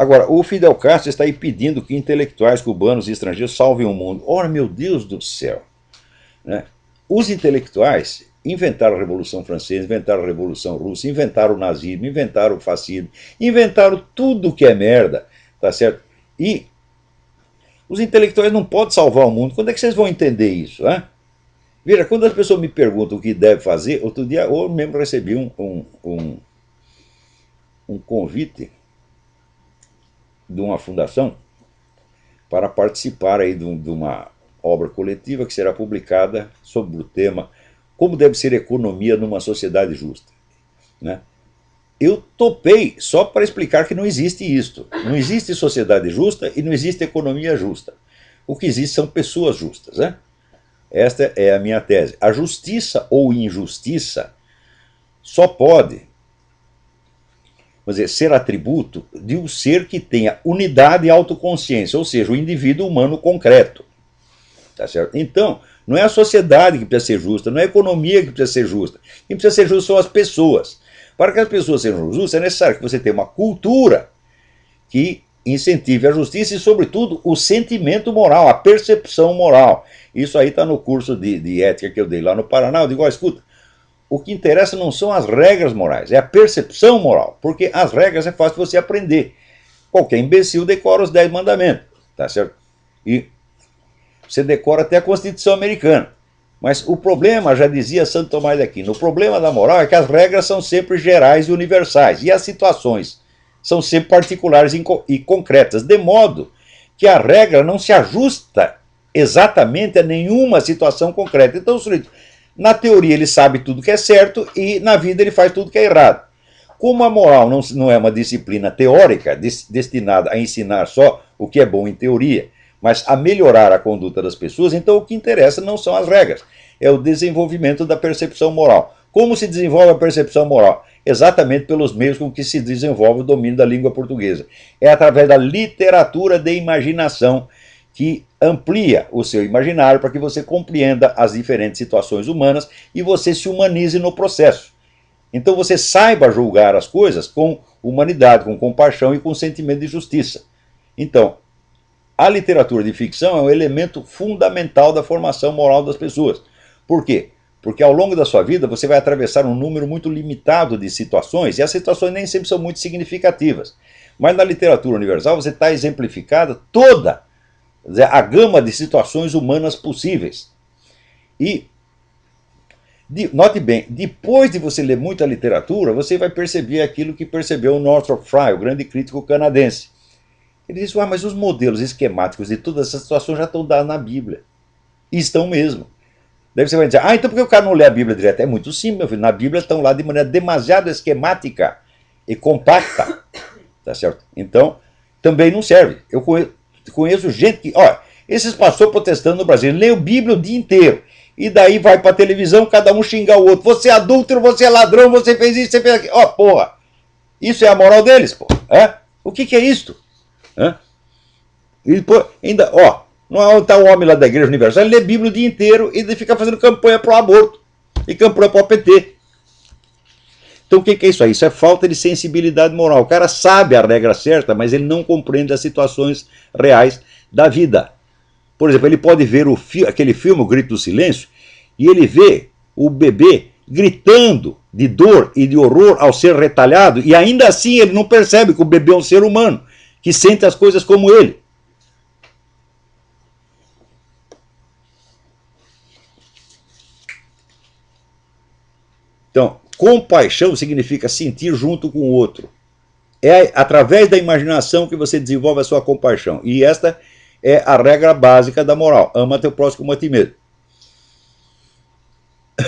Agora, o Fidel Castro está aí pedindo que intelectuais cubanos e estrangeiros salvem o mundo. Ora, meu Deus do céu! Né? Os intelectuais inventaram a Revolução Francesa, inventaram a Revolução Russa, inventaram o nazismo, inventaram o fascismo, inventaram tudo que é merda, tá certo? E os intelectuais não podem salvar o mundo. Quando é que vocês vão entender isso? Né? Veja, quando as pessoas me perguntam o que deve fazer, outro dia eu mesmo recebi um convite de uma fundação para participar aí de uma obra coletiva que será publicada sobre o tema Como deve ser a economia numa sociedade justa. Né? Eu topei só para explicar que não existe isto. Não existe sociedade justa e não existe economia justa. O que existe são pessoas justas. Né? Esta é a minha tese. A justiça ou injustiça só pode, vamos dizer, ser atributo de um ser que tenha unidade e autoconsciência, ou seja, o indivíduo humano concreto. Tá certo? Então, não é a sociedade que precisa ser justa, não é a economia que precisa ser justa. Quem precisa ser justo são as pessoas. Para que as pessoas sejam justas, é necessário que você tenha uma cultura que incentive a justiça e, sobretudo, o sentimento moral, a percepção moral. Isso aí está no curso de ética que eu dei lá no Paraná. Eu digo, ó, escuta, o que interessa não são as regras morais, é a percepção moral, porque as regras é fácil você aprender. Qualquer imbecil decora os 10 mandamentos, tá certo? E você decora até a Constituição Americana. Mas o problema, já dizia Santo Tomás de Aquino, o problema da moral é que as regras são sempre gerais e universais, e as situações são sempre particulares e concretas, de modo que a regra não se ajusta exatamente a nenhuma situação concreta. Então, na teoria ele sabe tudo que é certo e na vida ele faz tudo que é errado. Como a moral não é uma disciplina teórica destinada a ensinar só o que é bom em teoria, mas a melhorar a conduta das pessoas, então o que interessa não são as regras, é o desenvolvimento da percepção moral. Como se desenvolve a percepção moral? Exatamente pelos meios com que se desenvolve o domínio da língua portuguesa. É através da literatura de imaginação que amplia o seu imaginário para que você compreenda as diferentes situações humanas e você se humanize no processo. Então você saiba julgar as coisas com humanidade, com compaixão e com sentimento de justiça. Então, a literatura de ficção é um elemento fundamental da formação moral das pessoas. Por quê? Porque ao longo da sua vida você vai atravessar um número muito limitado de situações, e as situações nem sempre são muito significativas. Mas na literatura universal você está exemplificada toda a gama de situações humanas possíveis. E, note bem, depois de você ler muita literatura, você vai perceber aquilo que percebeu o Northrop Frye, o grande crítico canadense. Ele disse, mas os modelos esquemáticos de todas essas situações já estão dados na Bíblia. E estão mesmo. Daí você vai dizer, então por que o cara não lê a Bíblia direto? É muito simples, meu filho. Na Bíblia estão lá de maneira demasiado esquemática e compacta. Tá certo? Então, também não serve. Eu conheço gente que, esses pastores protestando no Brasil, lê a Bíblia o dia inteiro. E daí vai pra televisão, cada um xingar o outro. Você é adúltero, você é ladrão, você fez isso, você fez aquilo. Porra. Isso é a moral deles, pô. O que é isto? E depois, ainda, não está o homem lá da Igreja Universal, ele lê a Bíblia o dia inteiro e ele fica fazendo campanha pro aborto e campanha pro PT. Então o que é isso aí? Isso é falta de sensibilidade moral. O cara sabe a regra certa, mas ele não compreende as situações reais da vida. Por exemplo, ele pode ver aquele filme, O Grito do Silêncio, e ele vê o bebê gritando de dor e de horror ao ser retalhado, e ainda assim ele não percebe que o bebê é um ser humano, que sente as coisas como ele. Então, compaixão significa sentir junto com o outro. É através da imaginação que você desenvolve a sua compaixão. E esta é a regra básica da moral. Ama teu próximo como a ti mesmo.